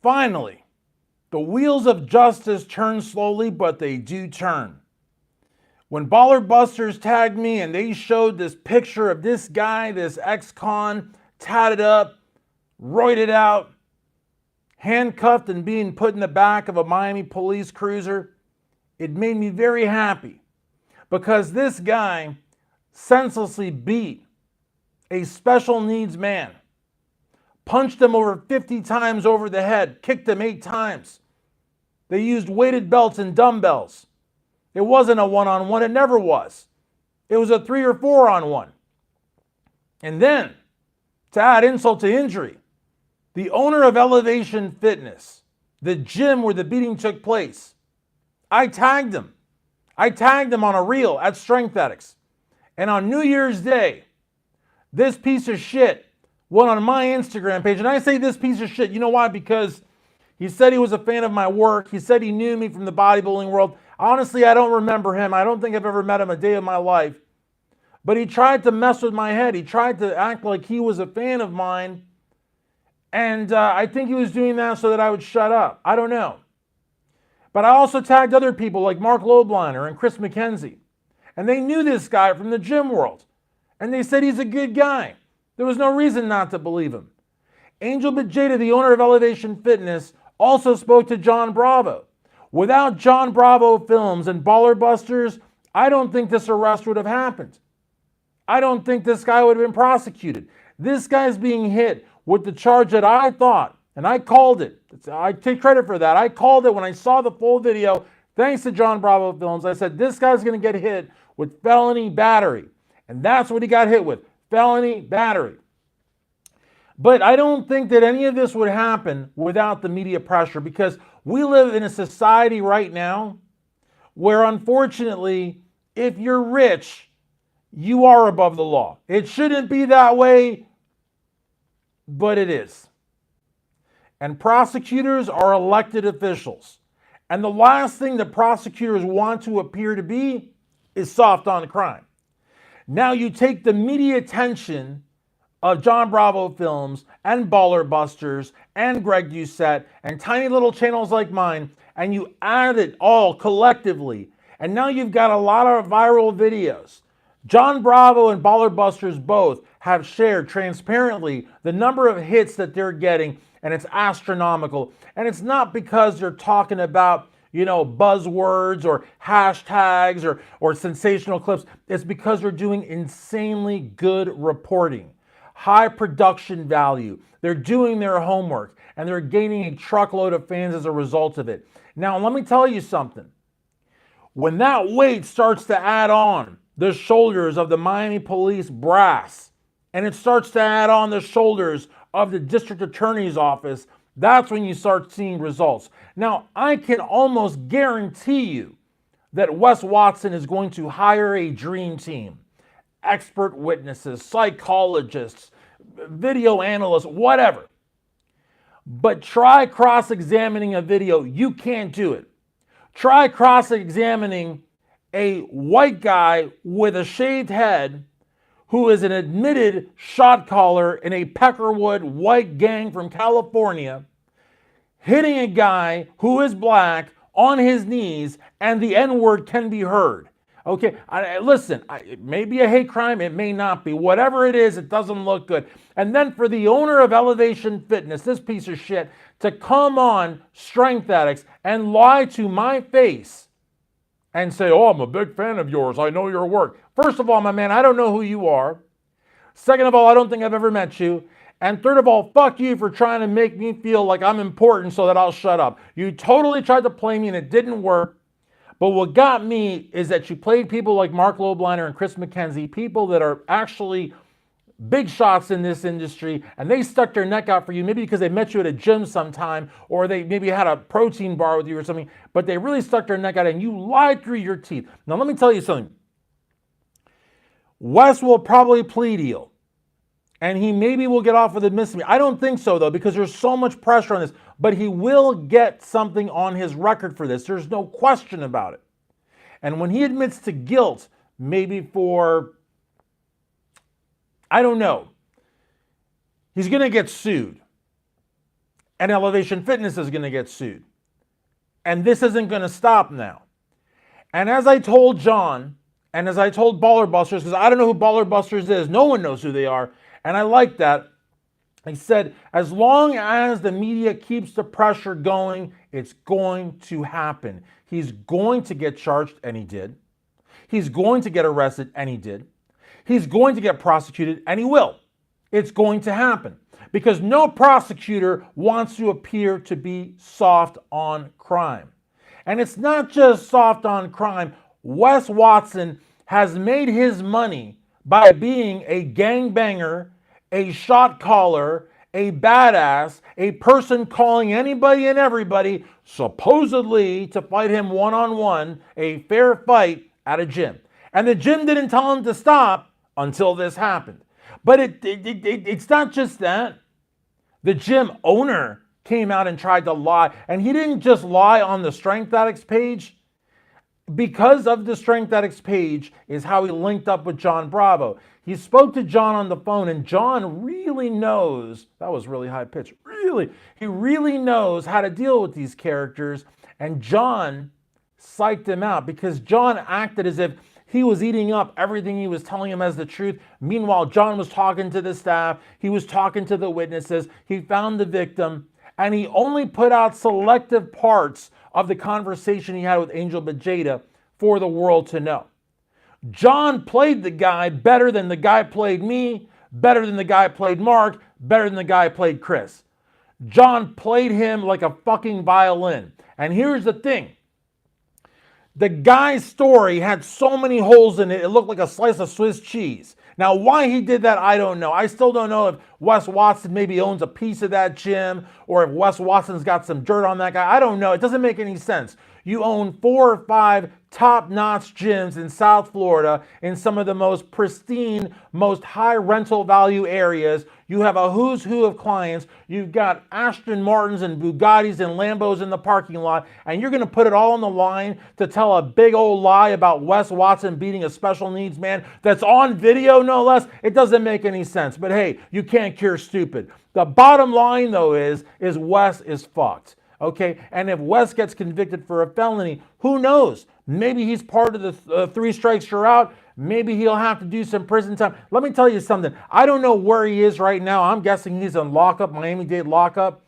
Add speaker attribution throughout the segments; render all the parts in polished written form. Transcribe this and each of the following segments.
Speaker 1: Finally, the wheels of justice turn slowly, but they do turn. When Baller Busters tagged me and they showed this picture of this guy, this ex-con, tatted up, roided out, handcuffed and being put in the back of a Miami police cruiser, it made me very happy because this guy senselessly beat a special needs man, punched him over 50 times over the head, kicked him 8 times. They used weighted belts and dumbbells. It wasn't a one-on-one. It never was. It was a 3 or 4-on-1. And then, to add insult to injury, the owner of Elevation Fitness, the gym where the beating took place, I tagged him. I tagged him on a reel at Strength Addicts. And on New Year's Day, this piece of shit went on my Instagram page. And I say this piece of shit, you know why? Because he said he was a fan of my work. He said he knew me from the bodybuilding world. Honestly, I don't remember him. I don't think I've ever met him a day of my life. But he tried to mess with my head. He tried to act like he was a fan of mine. And I think he was doing that so that I would shut up. I don't know. But I also tagged other people like Mark Lobliner and Chris McKenzie. And they knew this guy from the gym world. And they said he's a good guy. There was no reason not to believe him. Angel Bajeda, the owner of Elevation Fitness, also spoke to John Bravo. Without John Bravo Films and Baller Busters, I don't think this arrest would have happened. I don't think this guy would have been prosecuted. This guy's being hit with the charge that I thought, and I called it. I take credit for that. I called it when I saw the full video. Thanks to John Bravo Films, I said, this guy's going to get hit with felony battery. And that's what he got hit with, felony battery. But I don't think that any of this would happen without the media pressure, because we live in a society right now where, unfortunately, if you're rich, you are above the law. It shouldn't be that way, but it is. And prosecutors are elected officials. And the last thing that prosecutors want to appear to be is soft on crime. Now you take the media attention of John Bravo Films and Baller Busters and Greg Doucette and tiny little channels like mine, and you add it all collectively, and now you've got a lot of viral videos. John Bravo and Baller Busters both have shared transparently the number of hits that they're getting, and it's astronomical. And it's not because they're talking about, buzzwords or hashtags or sensational clips. It's because they're doing insanely good reporting. High production value. They're doing their homework, and they're gaining a truckload of fans as a result of it. Now, let me tell you something. When that weight starts to add on the shoulders of the Miami police brass, and it starts to add on the shoulders of the district attorney's office, that's when you start seeing results. Now, I can almost guarantee you that Wes Watson is going to hire a dream team. Expert witnesses, psychologists, video analysts, whatever. But try cross-examining a video. You can't do it. Try cross-examining a white guy with a shaved head who is an admitted shot caller in a Peckerwood white gang from California, hitting a guy who is black on his knees, and the N-word can be heard. Okay, listen, it may be a hate crime, it may not be. Whatever it is, it doesn't look good. And then for the owner of Elevation Fitness, this piece of shit, to come on Strength Addicts and lie to my face and say, oh, I'm a big fan of yours, I know your work. First of all, my man, I don't know who you are. Second of all, I don't think I've ever met you. And third of all, fuck you for trying to make me feel like I'm important so that I'll shut up. You totally tried to play me and it didn't work. But what got me is that you played people like Mark Lobliner and Chris McKenzie, people that are actually big shots in this industry, and they stuck their neck out for you, maybe because they met you at a gym sometime, or they maybe had a protein bar with you or something, but they really stuck their neck out and you lied through your teeth. Now, let me tell you something. Wes will probably plea deal, and he maybe will get off with a misdemeanor. I don't think so, though, because there's so much pressure on this, but he will get something on his record for this. There's no question about it. And when he admits to guilt, maybe for, I don't know, he's going to get sued. and Elevation Fitness is going to get sued. And this isn't going to stop now. And as I told John, and as I told Baller Busters, because I don't know who Baller Busters is, no one knows who they are, and I like that. I said, as long as the media keeps the pressure going, it's going to happen. He's going to get charged, and he did. He's going to get arrested, and he did. He's going to get prosecuted, and he will. It's going to happen because no prosecutor wants to appear to be soft on crime. And it's not just soft on crime. Wes Watson has made his money by being a gangbanger, a shot caller, a badass, a person calling anybody and everybody supposedly to fight him one-on-one, a fair fight at a gym. And the gym didn't tell him to stop until this happened. But it's not just that. The gym owner came out and tried to lie. And he didn't just lie on the Strength Addicts page. Because of the Strength Addicts page is how he linked up with John Bravo. He spoke to John on the phone, and John really knows, that was really high pitch, he really knows how to deal with these characters. And John psyched him out because John acted as if he was eating up everything he was telling him as the truth. Meanwhile, John was talking to the staff. He was talking to the witnesses. He found the victim, and he only put out selective parts of the conversation he had with Angel Bajeda for the world to know. John played the guy better than the guy played me, better than the guy played Mark, better than the guy played Chris. John played him like a fucking violin. And here's the thing. The guy's story had so many holes in it, it looked like a slice of Swiss cheese. Now, why he did that, I don't know. I still don't know if Wes Watson maybe owns a piece of that gym or if Wes Watson's got some dirt on that guy. I don't know. It doesn't make any sense. You own 4 or 5 top-notch gyms in South Florida in some of the most pristine, most high rental value areas. You have a who's who of clients. You've got Aston Martins and Bugattis and Lambos in the parking lot, and you're going to put it all on the line to tell a big old lie about Wes Watson beating a special needs man that's on video, no less? It doesn't make any sense. But hey, you can't cure stupid. The bottom line, though, is Wes is fucked. Okay, and if Wes gets convicted for a felony, who knows? Maybe he's part of the 3 strikes you're out. Maybe he'll have to do some prison time. Let me tell you something. I don't know where he is right now. I'm guessing he's in lockup, Miami-Dade lockup.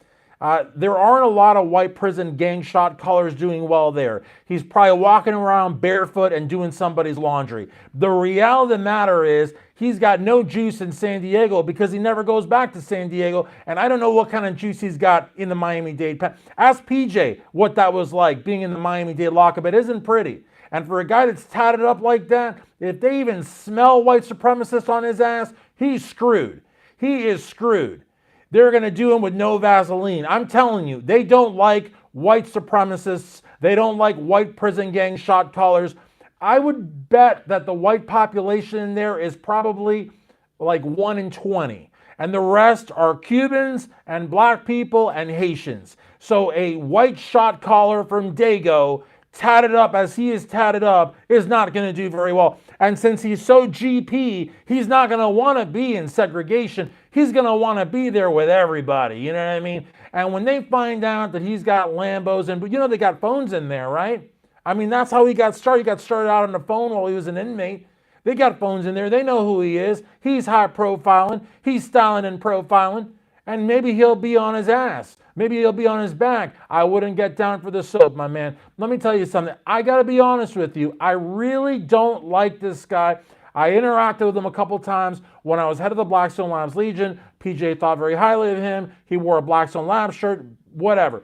Speaker 1: There aren't a lot of white prison gang shot callers doing well there. He's probably walking around barefoot and doing somebody's laundry. The reality of the matter is he's got no juice in San Diego because he never goes back to San Diego. And I don't know what kind of juice he's got in the Miami-Dade pen. Ask PJ what that was like being in the Miami-Dade lockup. It isn't pretty. And for a guy that's tatted up like that, if they even smell white supremacist on his ass, he's screwed. He is screwed. They're going to do him with no Vaseline. I'm telling you, they don't like white supremacists. They don't like white prison gang shot callers. I would bet that the white population in there is probably like 1 in 20. And the rest are Cubans and black people and Haitians. So a white shot caller from Dago, tatted up as he is tatted up, is not going to do very well. And since he's so GP, he's not going to want to be in segregation. He's going to want to be there with everybody. You know what I mean? And when they find out that he's got Lambos, and you know they got phones in there, right? I mean, that's how he got started. He got started out on the phone while he was an inmate. They got phones in there. They know who he is. He's high profiling. He's styling and profiling. And maybe he'll be on his ass. Maybe he'll be on his back. I wouldn't get down for the soap, my man. Let me tell you something. I got to be honest with you. I really don't like this guy. I interacted with him a couple times when I was head of the Blackstone Labs Legion. PJ thought very highly of him. He wore a Blackstone Labs shirt, whatever.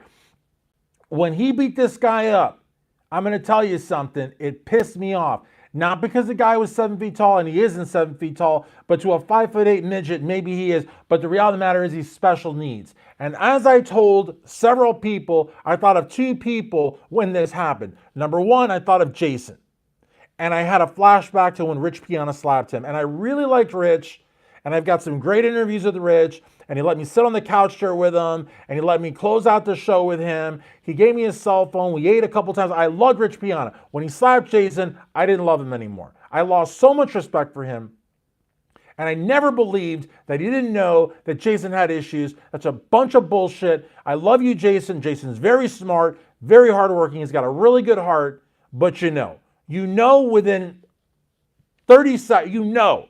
Speaker 1: When he beat this guy up, I'm going to tell you something. It pissed me off. Not because the guy was 7 feet tall, and he isn't 7 feet tall, but to a 5'8" midget, maybe he is. But the reality of the matter is he's special needs. And as I told several people, I thought of 2 people when this happened. Number 1, I thought of Jason. And I had a flashback to when Rich Piana slapped him. And I really liked Rich. And I've got some great interviews with Rich. And he let me sit on the couch chair with him. And he let me close out the show with him. He gave me his cell phone. We ate a couple times. I loved Rich Piana. When he slapped Jason, I didn't love him anymore. I lost so much respect for him. And I never believed that he didn't know that Jason had issues. That's a bunch of bullshit. I love you, Jason. Jason's very smart, very hardworking. He's got a really good heart. But you know within 30 seconds,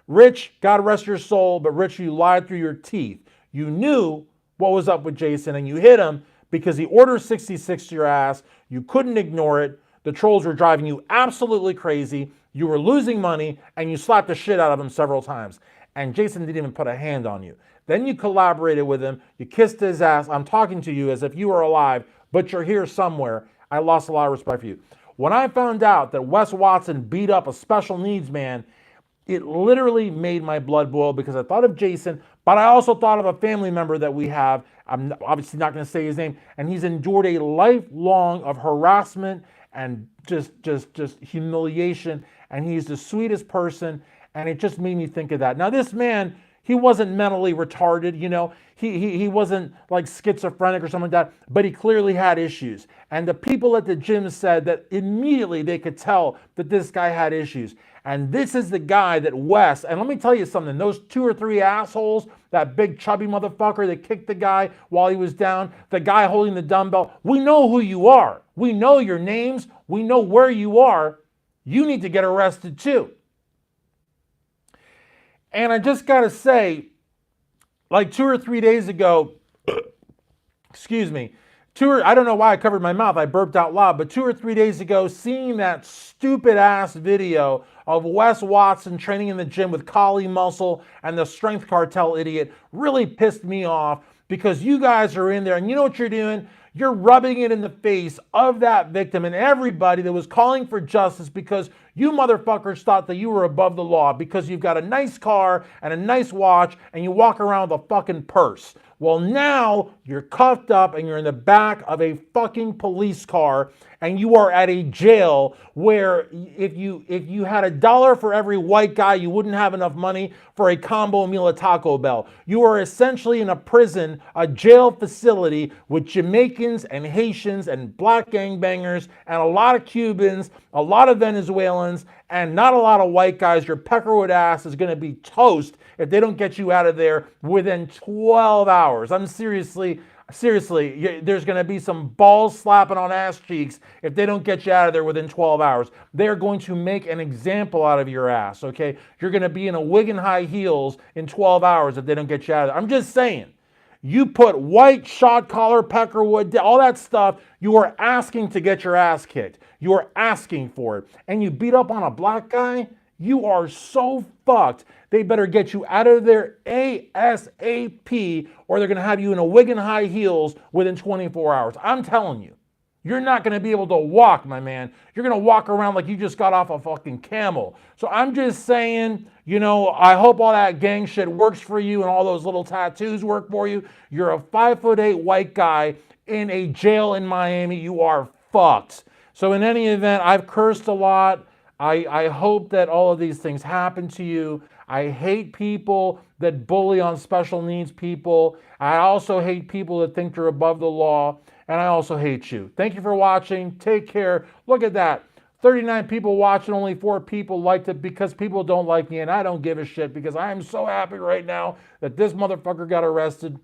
Speaker 1: Rich, God rest your soul, but Rich, you lied through your teeth. You knew what was up with Jason and you hit him because he ordered 66 to your ass. You couldn't ignore it. The trolls were driving you absolutely crazy. You were losing money and you slapped the shit out of him several times. And Jason didn't even put a hand on you. Then you collaborated with him. You kissed his ass. I'm talking to you as if you were alive, but you're here somewhere. I lost a lot of respect for you. When I found out that Wes Watson beat up a special needs man, it literally made my blood boil because I thought of Jason, but I also thought of a family member that we have. I'm obviously not going to say his name, and he's endured a lifelong of harassment and just humiliation, and he's the sweetest person, and it just made me think of that. Now, this man, he wasn't mentally retarded, he wasn't like schizophrenic or something like that, but he clearly had issues. And the people at the gym said that immediately they could tell that this guy had issues. And this is the guy that Wes, and let me tell you something, those 2 or 3 assholes, that big chubby motherfucker that kicked the guy while he was down, the guy holding the dumbbell, we know who you are. We know your names. We know where you are. You need to get arrested too. And I just got to say, like 2 or 3 days ago, excuse me, I don't know why I covered my mouth. I burped out loud. But 2 or 3 days ago, seeing that stupid ass video of Wes Watson training in the gym with Kali Muscle and the Strength Cartel idiot really pissed me off because you guys are in there and you know what you're doing? You're rubbing it in the face of that victim and everybody that was calling for justice because you motherfuckers thought that you were above the law because you've got a nice car and a nice watch and you walk around with a fucking purse. Well, now you're cuffed up and you're in the back of a fucking police car and you are at a jail where if you had $1 for every white guy, you wouldn't have enough money for a combo meal at Taco Bell. You are essentially in a prison, a jail facility with Jamaicans and Haitians and black gangbangers and a lot of Cubans, a lot of Venezuelans, and not a lot of white guys. Your Peckerwood ass is going to be toast if they don't get you out of there within 12 hours. I'm seriously, there's going to be some balls slapping on ass cheeks if they don't get you out of there within 12 hours. They're going to make an example out of your ass, okay? You're going to be in a wig and high heels in 12 hours if they don't get you out of there. I'm just saying. You put white, shot collar, Peckerwood, all that stuff, you are asking to get your ass kicked. You are asking for it. And you beat up on a black guy, you are so fucked. They better get you out of there ASAP or they're going to have you in a wig and high heels within 24 hours. I'm telling you. You're not going to be able to walk, my man. You're going to walk around like you just got off a fucking camel. So I'm just saying, I hope all that gang shit works for you and all those little tattoos work for you. You're a 5'8" white guy in a jail in Miami. You are fucked. So in any event, I've cursed a lot. I hope that all of these things happen to you. I hate people that bully on special needs people. I also hate people that think they're above the law. And I also hate you. Thank you for watching. Take care. Look at that. 39 people watching, only 4 people liked it because people don't like me and I don't give a shit because I am so happy right now that this motherfucker got arrested.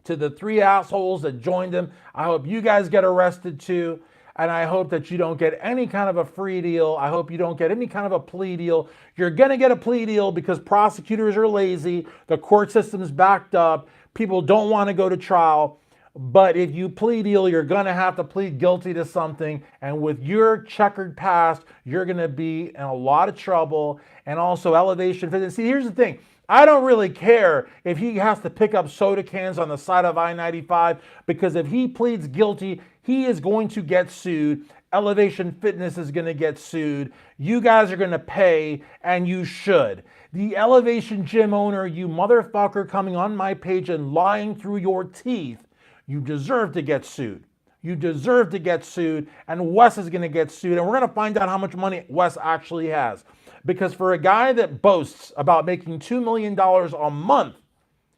Speaker 1: To the 3 assholes that joined him, I hope you guys get arrested too. And I hope that you don't get any kind of a free deal. I hope you don't get any kind of a plea deal. You're going to get a plea deal because prosecutors are lazy. The court system's backed up. People don't want to go to trial. But if you plea deal, you're going to have to plead guilty to something. And with your checkered past, you're going to be in a lot of trouble. And also elevation fitness. See, here's the thing. I don't really care if he has to pick up soda cans on the side of I-95 because if he pleads guilty, he is going to get sued. Elevation Fitness is going to get sued. You guys are going to pay, and you should. The Elevation Gym owner, you motherfucker coming on my page and lying through your teeth, you deserve to get sued. You deserve to get sued, and Wes is going to get sued, and we're going to find out how much money Wes actually has. Because for a guy that boasts about making $2 million a month,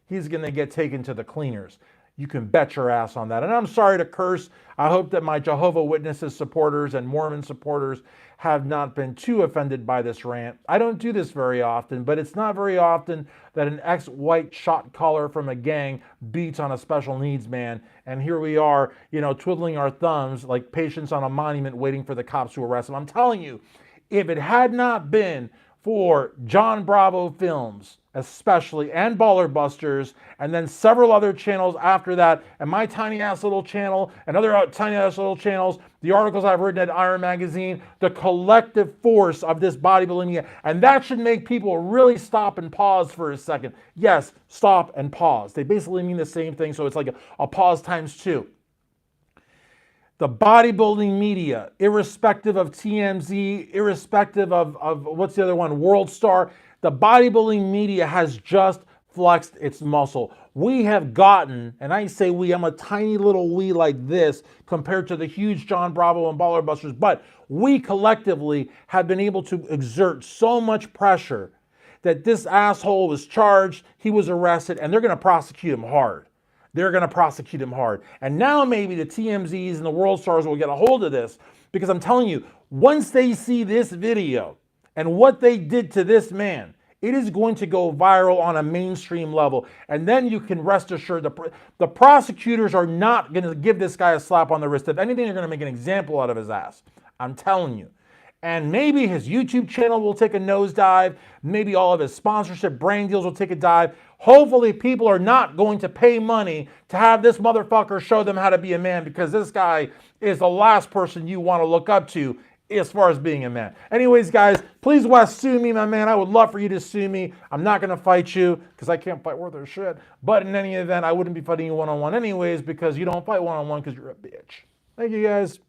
Speaker 1: he's going to get taken to the cleaners. You can bet your ass on that. And I'm sorry to curse. I hope that my Jehovah Witnesses supporters and Mormon supporters have not been too offended by this rant. I don't do this very often, but it's not very often that an ex-white shot caller from a gang beats on a special needs man. And here we are, twiddling our thumbs like patients on a monument waiting for the cops to arrest them. I'm telling you, if it had not been for John Bravo Films, especially, and Baller Busters, and then several other channels after that, and my tiny ass little channel, and other tiny ass little channels, the articles I've written at Iron Magazine, the collective force of this bodybuilding media, and that should make people really stop and pause for a second. Yes, stop and pause. They basically mean the same thing, so it's like a pause times two. The bodybuilding media, irrespective of TMZ, irrespective of what's the other one, World Star, the bodybuilding media has just flexed its muscle. We have gotten, and I say we, I'm a tiny little we like this compared to the huge John Bravo and Baller Busters, but we collectively have been able to exert so much pressure that this asshole was charged, he was arrested, and they're going to prosecute him hard. They're going to prosecute him hard. And now maybe the TMZs and the World Stars will get a hold of this, because I'm telling you, once they see this video and what they did to this man, it is going to go viral on a mainstream level. And then you can rest assured the prosecutors are not going to give this guy a slap on the wrist. If anything, they're going to make an example out of his ass. I'm telling you. And maybe his YouTube channel will take a nosedive. Maybe all of his sponsorship brand deals will take a dive. Hopefully people are not going to pay money to have this motherfucker show them how to be a man, because this guy is the last person you want to look up to as far as being a man. Anyways, guys, please Wes, sue me, my man. I would love for you to sue me. I'm not going to fight you because I can't fight worth a shit. But in any event, I wouldn't be fighting you one-on-one anyways, because you don't fight one-on-one because you're a bitch. Thank you, guys.